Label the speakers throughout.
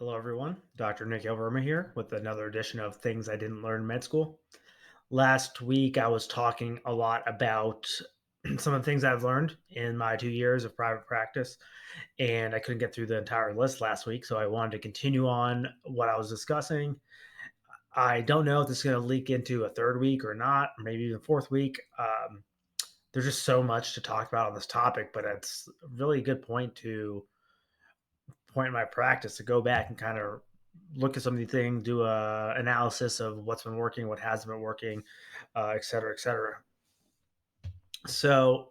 Speaker 1: Hello, everyone. Dr. Nick Verma here with another edition of Things I Didn't Learn in Med School. Last week, I was talking a lot about some of the things I've learned in my 2 years of private practice, and I couldn't get through the entire list last week, so I wanted to continue on what I was discussing. I don't know if this is going to leak into a third week or not, or maybe even fourth week. There's just so much to talk about on this topic, but it's a really good point in my practice to go back and kind of look at some of the things, do a analysis of what's been working, what hasn't been working, et cetera, et cetera. So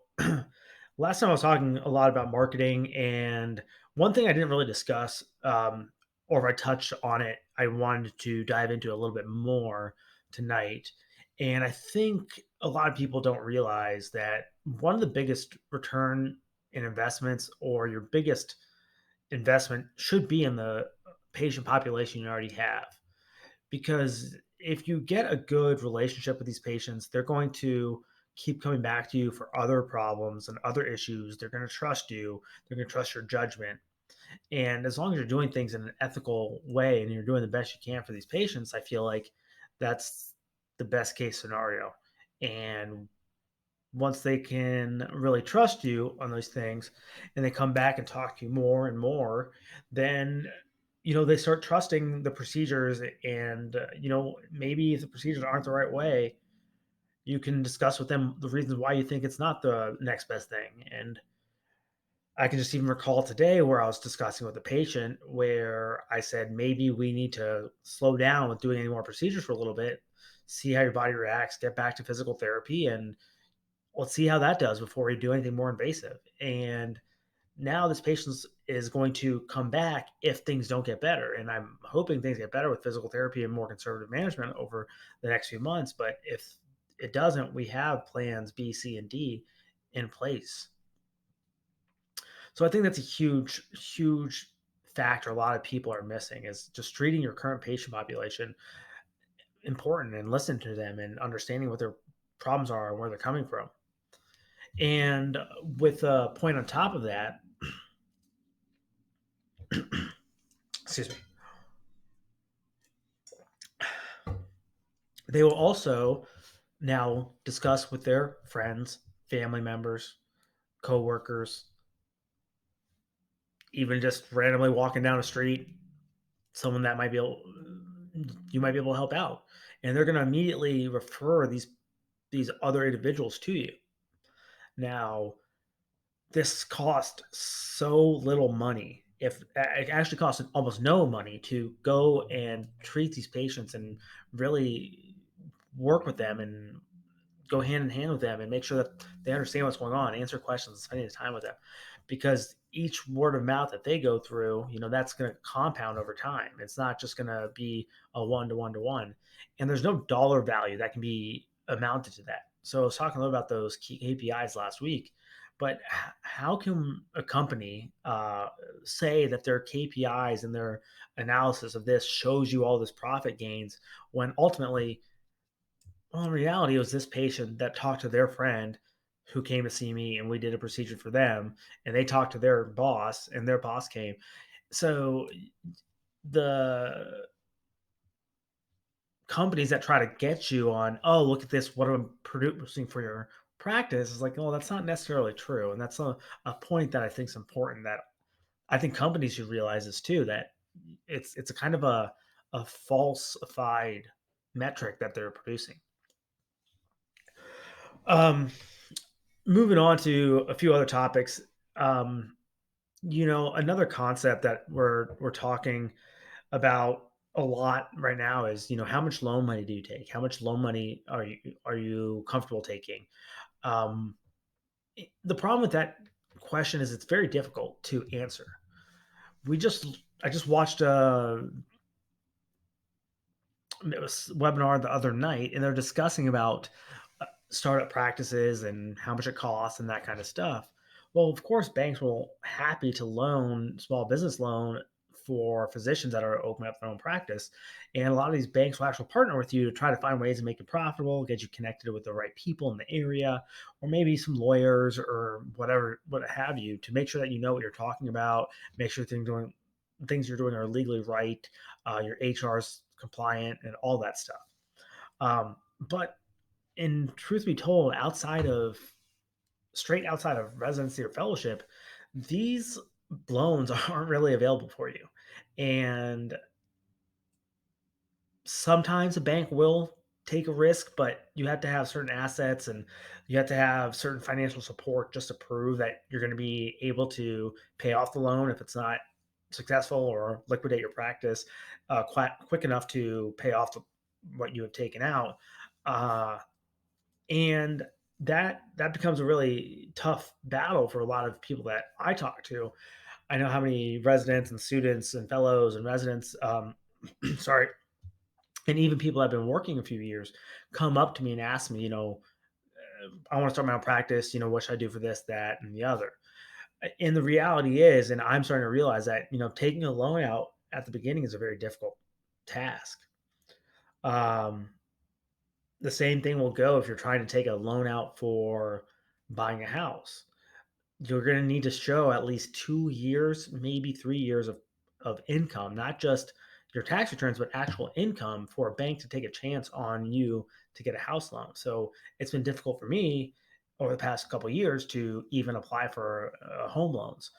Speaker 1: last time I was talking a lot about marketing, and one thing I didn't really discuss, or if I touched on it, I wanted to dive into a little bit more tonight. And I think a lot of people don't realize that one of the biggest return in investments or your biggest investment should be in the patient population you already have. Because if you get a good relationship with these patients, they're going to keep coming back to you for other problems and other issues. They're going to trust you, they're going to trust your judgment. And as long as you're doing things in an ethical way and you're doing the best you can for these patients, I feel like that's the best case scenario. And once they can really trust you on those things and they come back and talk to you more and more, then they start trusting the procedures. And maybe if the procedures aren't the right way, you can discuss with them the reasons why you think it's not the next best thing. And I can just even recall today where I was discussing with a patient where I said maybe we need to slow down with doing any more procedures for a little bit, see how your body reacts, get back to physical therapy, and let's see how that does before we do anything more invasive. And now this patient is going to come back if things don't get better. And I'm hoping things get better with physical therapy and more conservative management over the next few months. But if it doesn't, we have plans B, C, and D in place. So I think that's a huge, huge factor a lot of people are missing is just treating your current patient population important and listening to them and understanding what their problems are and where they're coming from. And with a point on top of that, excuse me, they will also now discuss with their friends, family members, coworkers, even just randomly walking down the street, someone that might be able, you might be able to help out, and they're going to immediately refer these other individuals to you. Now, this cost so little money. If it actually costs almost no money to go and treat these patients and really work with them and go hand in hand with them and make sure that they understand what's going on, answer questions, spending time with them. Because each word of mouth that they go through, that's going to compound over time. It's not just going to be a one to one to one. And there's no dollar value that can be amounted to that. So I was talking a little about those key KPIs last week, but how can a company say that their KPIs and their analysis of this shows you all this profit gains when ultimately, well, in reality, it was this patient that talked to their friend who came to see me, and we did a procedure for them, and they talked to their boss, and their boss came. So the companies that try to get you on, oh, look at this, what I'm producing for your practice is like, oh, that's not necessarily true. And that's a point that I think is important that I think companies should realize this too, that it's a kind of a falsified metric that they're producing. Um, Moving on to a few other topics. Um, another concept that we're talking about a lot right now is, how much loan money do you take? How much loan money are you comfortable taking? Um, the problem with that question is it's very difficult to answer. I just watched a webinar the other night, and they're discussing about startup practices and how much it costs and that kind of stuff. Well, of course, banks will happy to loan small business loan for physicians that are opening up their own practice. And a lot of these banks will actually partner with you to try to find ways to make it profitable, get you connected with the right people in the area, or maybe some lawyers or whatever, what have you, to make sure that you know what you're talking about, make sure things doing things you're doing are legally right, your HR's compliant, and all that stuff. But in truth be told, straight outside of residency or fellowship, these loans aren't really available for you. And sometimes a bank will take a risk, but you have to have certain assets and you have to have certain financial support just to prove that you're going to be able to pay off the loan if it's not successful, or liquidate your practice quite quick enough to pay off what you have taken out. Uh, and that becomes a really tough battle for a lot of people that I talk to. I know how many residents and students and fellows and residents, sorry, and even people that have been working a few years come up to me and ask me, I want to start my own practice. What should I do for this, that, and the other? And the reality is, and I'm starting to realize that, taking a loan out at the beginning is a very difficult task. Um, the same thing will go if you're trying to take a loan out for buying a house. You're going to need to show at least 2 years, maybe 3 years of income, not just your tax returns, but actual income for a bank to take a chance on you to get a house loan. So it's been difficult for me over the past couple of years to even apply for home loans.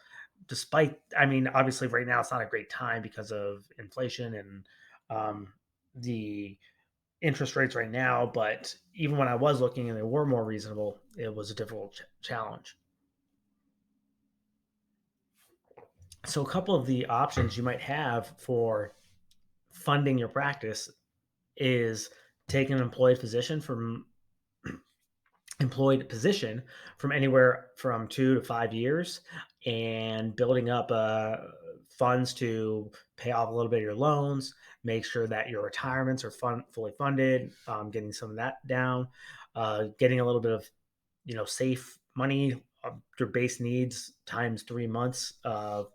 Speaker 1: Despite, I mean, obviously, right now it's not a great time because of inflation and the interest rates right now. But even when I was looking and they were more reasonable, it was a difficult challenge. So, a couple of the options you might have for funding your practice is take an employed position from anywhere from 2 to 5 years, and building up funds to pay off a little bit of your loans, make sure that your retirements are fully funded, getting some of that down, getting a little bit of safe money, your base needs times 3 months of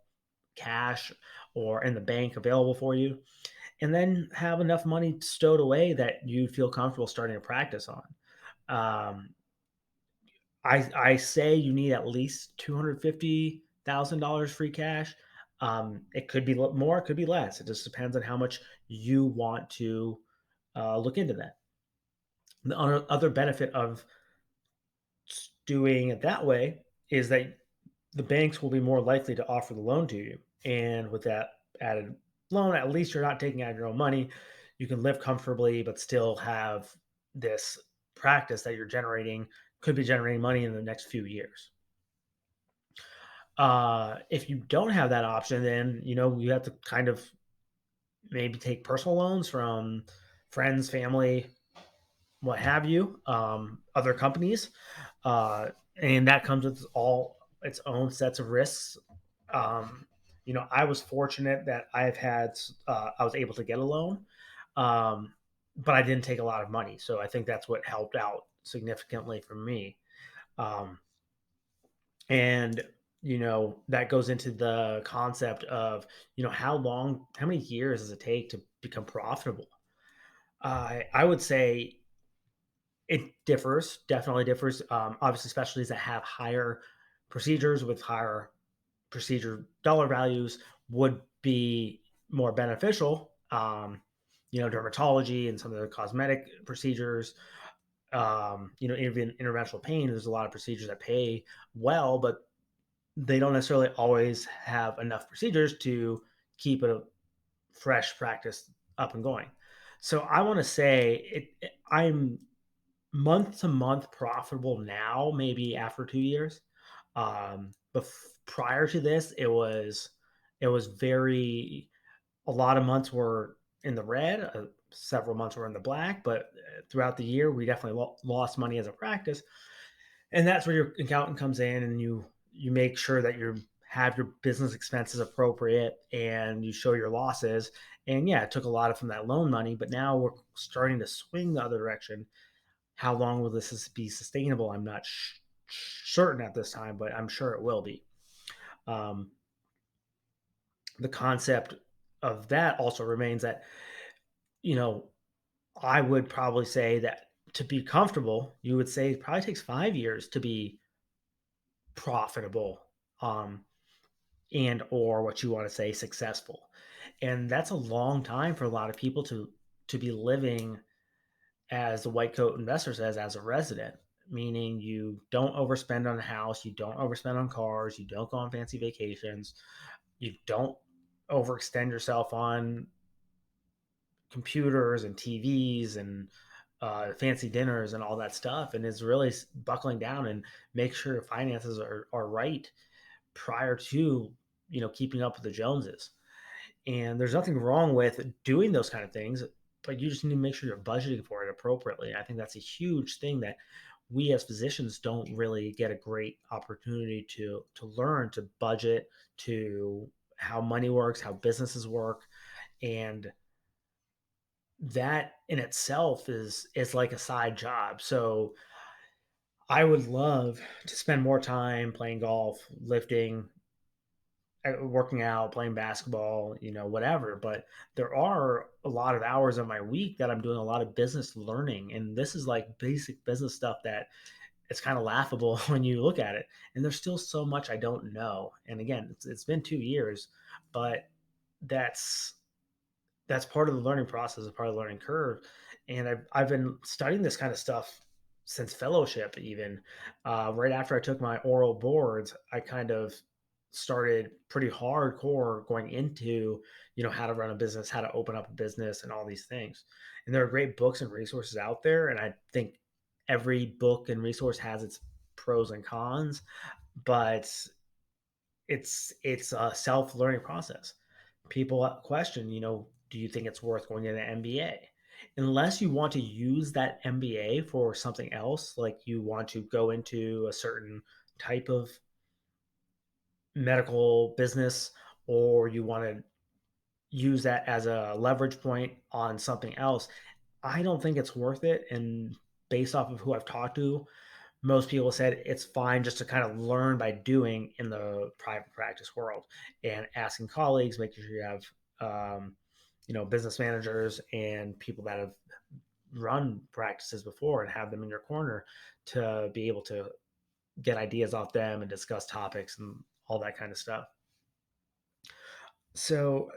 Speaker 1: cash or in the bank available for you, and then have enough money stowed away that you feel comfortable starting a practice on. Um, I say you need at least $250,000 free cash. It could be more, it could be less. It just depends on how much you want to look into that. The other benefit of doing it that way is that the banks will be more likely to offer the loan to you. And with that added loan, at least you're not taking out your own money. You can live comfortably, but still have this practice that you're generating, could be generating money in the next few years. If you don't have that option, then you have to kind of maybe take personal loans from friends, family, what have you, other companies, and that comes with all its own sets of risks. Um, I was fortunate that I was able to get a loan, um, but I didn't take a lot of money, so I think that's what helped out significantly for me. Um, and that goes into the concept of how many years does it take to become profitable. I would say it differs, definitely differs. Obviously, specialties that have higher procedures with higher procedure dollar values would be more beneficial. Dermatology and some of the cosmetic procedures, even interventional pain, there's a lot of procedures that pay well, but they don't necessarily always have enough procedures to keep a fresh practice up and going. So I want to say I'm month to month profitable now, maybe after 2 years. But prior to this, it was very a lot of months were in the red, several months were in the black, but throughout the year, we definitely lost money as a practice, and that's where your accountant comes in, and you make sure that you have your business expenses appropriate and you show your losses. And yeah, it took a lot of from that loan money, but now we're starting to swing the other direction. How long will this be sustainable? I'm not certain at this time, but I'm sure it will be. um, the concept of that also remains that you know I would probably say that to be comfortable, you would say it probably takes 5 years to be profitable. Um, and or what you want to say successful. And that's a long time for a lot of people to be living, as the white coat investor says, as a resident, meaning you don't overspend on a house, you don't overspend on cars, you don't go on fancy vacations, you don't overextend yourself on computers and TVs and fancy dinners and all that stuff, and is really buckling down and make sure your finances are right prior to keeping up with the Joneses. And there's nothing wrong with doing those kind of things, but you just need to make sure you're budgeting for it appropriately. I think that's a huge thing that we as physicians don't really get a great opportunity to learn to budget, to how money works, how businesses work, and that in itself is like a side job. So I would love to spend more time playing golf, lifting, working out, playing basketball, whatever. But there are a lot of hours of my week that I'm doing a lot of business learning. And this is like basic business stuff that it's kind of laughable when you look at it. And there's still so much I don't know. And again, it's been 2 years, but that's that's part of the learning process, a part of the learning curve. And I've been studying this kind of stuff since fellowship, even right after I took my oral boards. I kind of started pretty hardcore going into how to run a business, how to open up a business, and all these things. And there are great books and resources out there, and I think every book and resource has its pros and cons, but it's a self learning process. People question, do you think it's worth going into an MBA? Unless you want to use that MBA for something else, like you want to go into a certain type of medical business, or you want to use that as a leverage point on something else, I don't think it's worth it. And based off of who I've talked to, most people said it's fine just to kind of learn by doing in the private practice world and asking colleagues, making sure you have, business managers and people that have run practices before and have them in your corner to be able to get ideas off them and discuss topics and all that kind of stuff. So,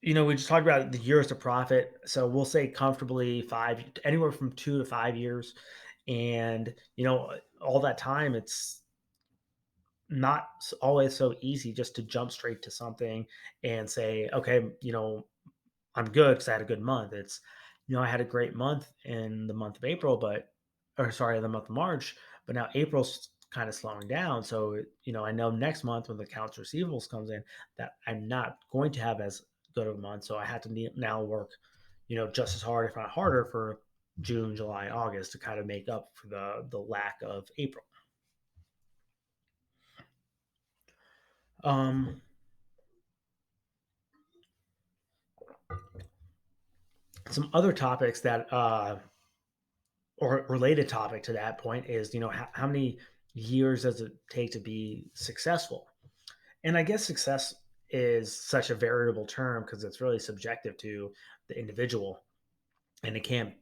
Speaker 1: we just talked about the years to profit. So we'll say comfortably anywhere from 2 to 5 years. And, all that time, it's not always so easy just to jump straight to something and say, okay, I'm good because I had a good month. I had a great month in the month of April, or sorry, the month of March, but now April's kind of slowing down. So, I know next month when the accounts receivables comes in that I'm not going to have as good of a month. So I had to now work, just as hard, if not harder, for June, July, August to kind of make up for the lack of April. Um, some other topics that or related topic to that point is how many years does it take to be successful? And I guess success is such a variable term because it's really subjective to the individual, and it can't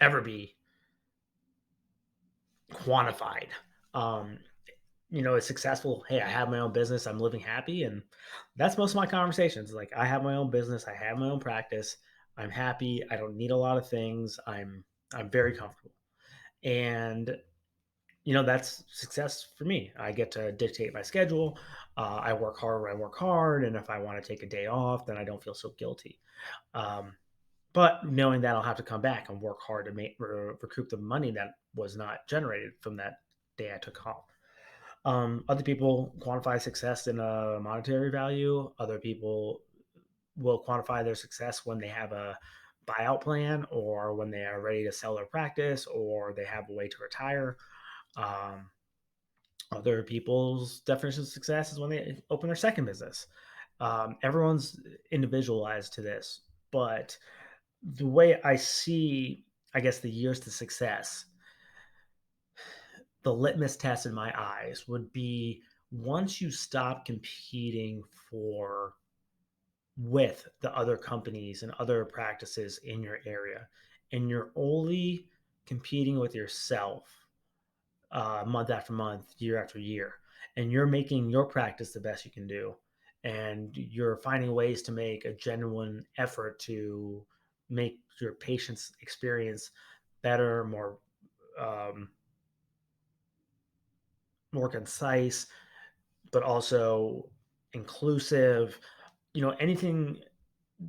Speaker 1: ever be quantified. um it's successful, hey, I have my own business, I'm living happy, and that's most of my conversations. Like, I have my own business, I have my own practice, I'm happy, I don't need a lot of things, I'm very comfortable. And that's success for me. I get to dictate my schedule. I work hard when I work hard, and if I want to take a day off, then I don't feel so guilty. Um, but knowing that I'll have to come back and work hard to recoup the money that was not generated from that day I took off. Other people quantify success in a monetary value. Other people will quantify their success when they have a buyout plan, or when they are ready to sell their practice, or they have a way to retire. Um, Other people's definition of success is when they open their second business. Everyone's individualized to this, but the way I see, I guess, the years to success, the litmus test in my eyes would be once you stop competing for with the other companies and other practices in your area, and you're only competing with yourself month after month, year after year, and you're making your practice the best you can do. and you're finding ways to make a genuine effort to make your patient's experience better, um, more concise, but also inclusive, anything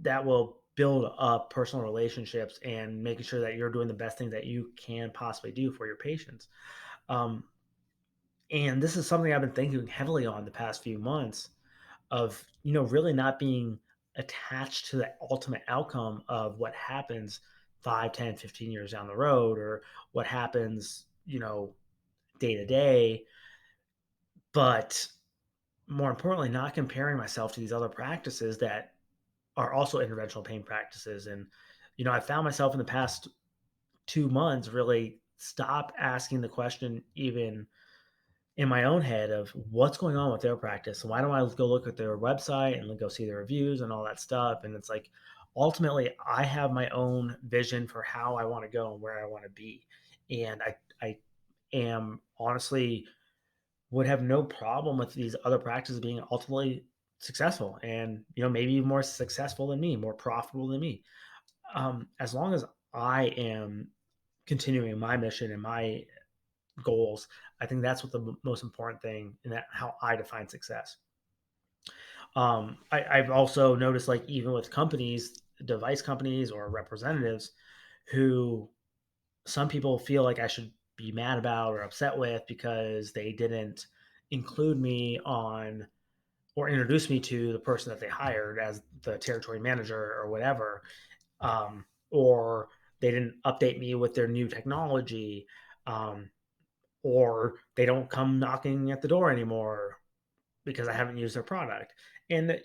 Speaker 1: that will build up personal relationships and making sure that you're doing the best thing that you can possibly do for your patients. Um, and this is something I've been thinking heavily on the past few months of, really not being attached to the ultimate outcome of what happens 5, 10, 15 years down the road, or what happens, day to day, but more importantly, not comparing myself to these other practices that are also interventional pain practices. And, I found myself in the past 2 months really stop asking the question, even in my own head, of what's going on with their practice. Why don't I go look at their website and go see their reviews and all that stuff? And it's like, ultimately, I have my own vision for how I want to go and where I want to be. And I am honestly would have no problem with these other practices being ultimately successful, and maybe more successful than me, more profitable than me, as long as I am continuing my mission and my goals. I think that's what the most important thing, and that how I define success. I've also noticed, like, even with companies, device companies or representatives, who some people feel like I should be mad about or upset with because they didn't include me on or introduce me to the person that they hired as the territory manager or whatever, or they didn't update me with their new technology, um, or they don't come knocking at the door anymore because I haven't used their product. And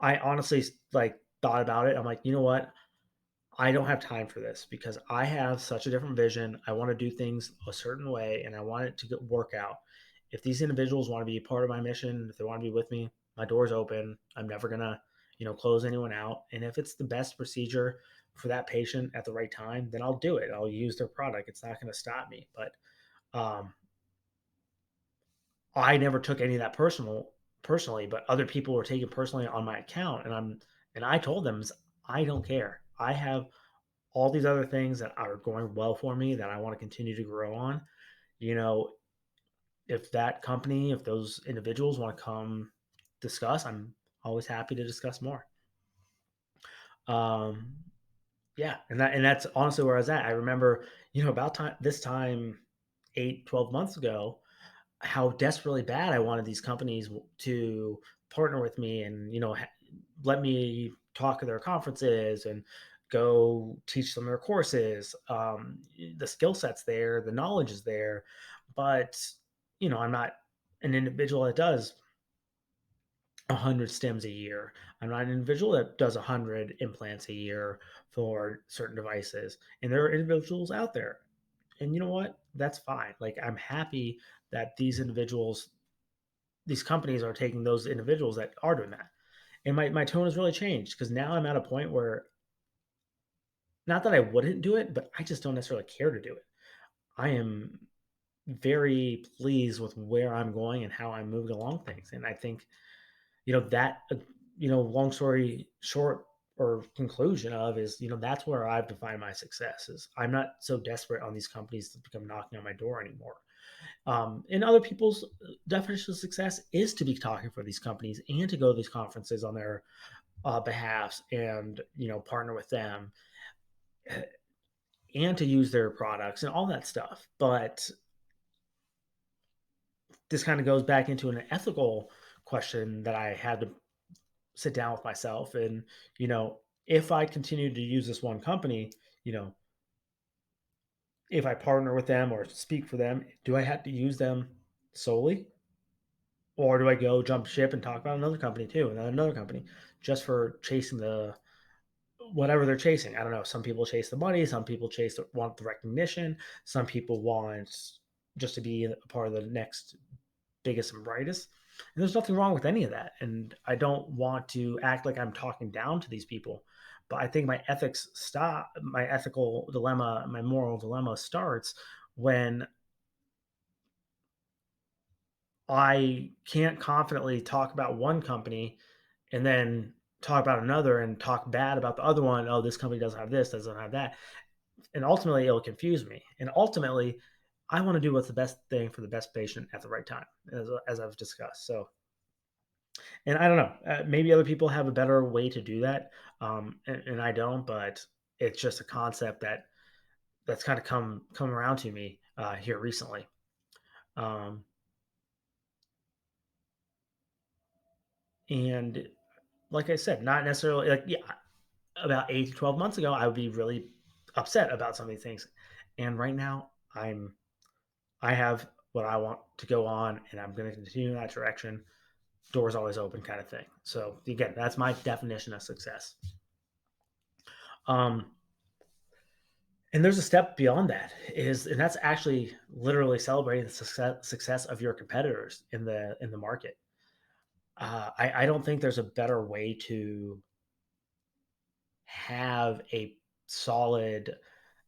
Speaker 1: I honestly, like, thought about it. I'm like, you know what? I don't have time for this because I have such a different vision. I want to do things a certain way and I want it to work out. If these individuals want to be a part of my mission, if they want to be with me, my door's open. I'm never going to, close anyone out. And if it's the best procedure for that patient at the right time, then I'll do it. I'll use their product. It's not going to stop me. But um, I never took any of that personally, but other people were taking personally on my account. And I told them, I don't care. I have all these other things that are going well for me that I want to continue to grow on. You know, if that company, if those individuals want to come discuss, I'm always happy to discuss more. Um, yeah, and that's honestly where I was at. I remember, about this time 8, 12 months ago, how desperately bad I wanted these companies to partner with me and, let me talk at their conferences and go teach them their courses. The skill set's there, the knowledge is there, but, I'm not an individual that does 100 stems a year. I'm not an individual that does 100 implants a year for certain devices. And there are individuals out there. And you know what? That's fine. Like, I'm happy that these companies are taking those individuals that are doing that. And my tone has really changed because now I'm at a point where, not that I wouldn't do it, but I just don't necessarily care to do it. I am very pleased with where I'm going and how I'm moving along things. And I think, that, long story short, or conclusion of, is, that's where I've defined my success. Is I'm not so desperate on these companies to become knocking on my door anymore. And other people's definition of success is to be talking for these companies and to go to these conferences on their behalfs, and partner with them, and to use their products and all that stuff. But this kind of goes back into an ethical question that I had to sit down with myself. And, if I continue to use this one company, you know, if I partner with them or speak for them, do I have to use them solely? Or do I go jump ship and talk about another company too, and then another company, just for chasing the whatever they're chasing? I don't know. Some people chase the money. Some people want the recognition. Some people want just to be a part of the next biggest and brightest. And there's nothing wrong with any of that. And I don't want to act like I'm talking down to these people. But I think my ethical dilemma, my moral dilemma starts when I can't confidently talk about one company and then talk about another and talk bad about the other one. Oh, this company doesn't have this, doesn't have that, and ultimately it'll confuse me. And ultimately, I want to do what's the best thing for the best patient at the right time, as I've discussed. So, and I don't know, maybe other people have a better way to do that, and I don't. But it's just a concept that's kind of come around to me here recently. Um, and like I said, not necessarily like, yeah, about 8 to 12 months ago, I would be really upset about some of these things, and right now I have what I want to go on, and I'm going to continue in that direction. Doors always open, kind of thing. So again, that's my definition of success. Um, and there's a step beyond that and that's actually literally celebrating the success of your competitors in the market. I don't think there's a better way to have a solid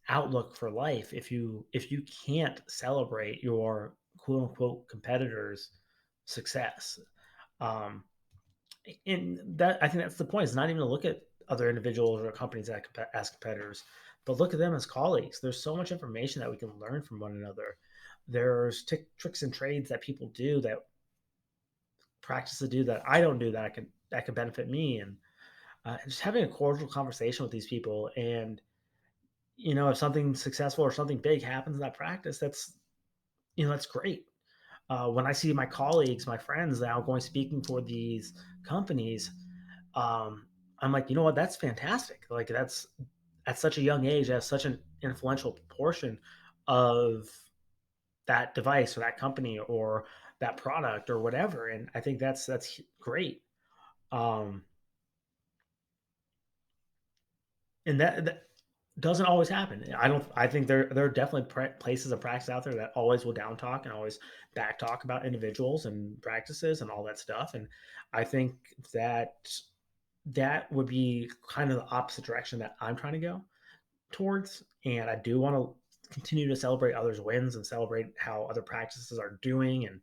Speaker 1: outlook for life if you can't celebrate your quote unquote competitors' success. Um, and that I think that's the point. Is not even to look at other individuals or companies as competitors, but look at them as colleagues. There's so much information that we can learn from one another. There's tricks and trades that people do that practice to do that I don't do that could benefit me, and just having a cordial conversation with these people. And if something successful or something big happens in that practice, that's great. When I see my colleagues, my friends now going speaking for these companies, um, I'm like, you know what? That's fantastic. Like that's at such a young age, as such an influential portion of that device or that company or that product or whatever. And I think that's great. Um, and that doesn't always happen. I don't. I think there are definitely places of practice out there that always will down talk and always back talk about individuals and practices and all that stuff. And I think that would be kind of the opposite direction that I'm trying to go towards. And I do want to continue to celebrate others' wins and celebrate how other practices are doing, and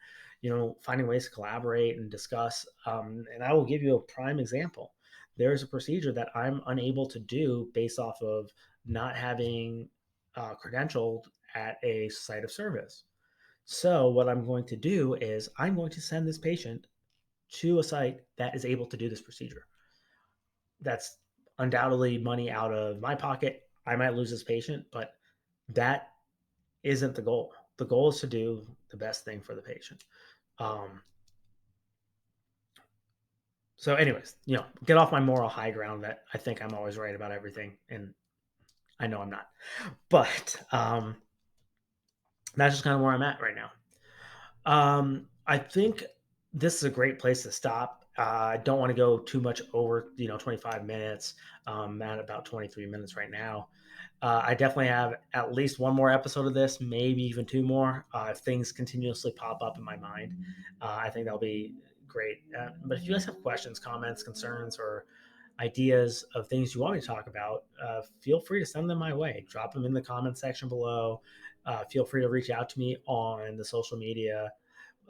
Speaker 1: finding ways to collaborate and discuss. And I will give you a prime example. There's a procedure that I'm unable to do based off of not having credentialed at a site of service. So what I'm going to do is I'm going to send this patient to a site that is able to do this procedure. That's undoubtedly money out of my pocket. I might lose this patient, but that isn't the goal. The goal is to do the best thing for the patient. Um, so, anyways, get off my moral high ground that I think I'm always right about everything, and I know I'm not. But that's just kind of where I'm at right now. I think this is a great place to stop. I don't want to go too much over, 25 minutes. I'm at about 23 minutes right now. I definitely have at least one more episode of this, maybe even two more, if things continuously pop up in my mind. I think that'll be great. But if you guys have questions, comments, concerns, or ideas of things you want me to talk about, feel free to send them my way. Drop them in the comment section below. Feel free to reach out to me on the social media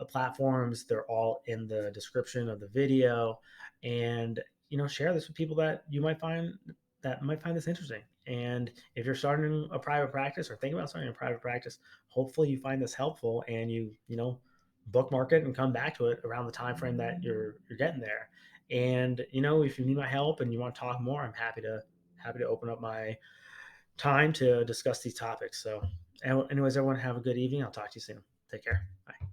Speaker 1: platforms. They're all in the description of the video, and share this with people that might find this interesting. And if you're starting a private practice or thinking about starting a private practice, hopefully you find this helpful and you bookmark it and come back to it around the time frame that you're getting there. And if you need my help and you want to talk more, I'm happy to open up my time to discuss these topics. So anyways, everyone have a good evening. I'll talk to you soon. Take care. Bye.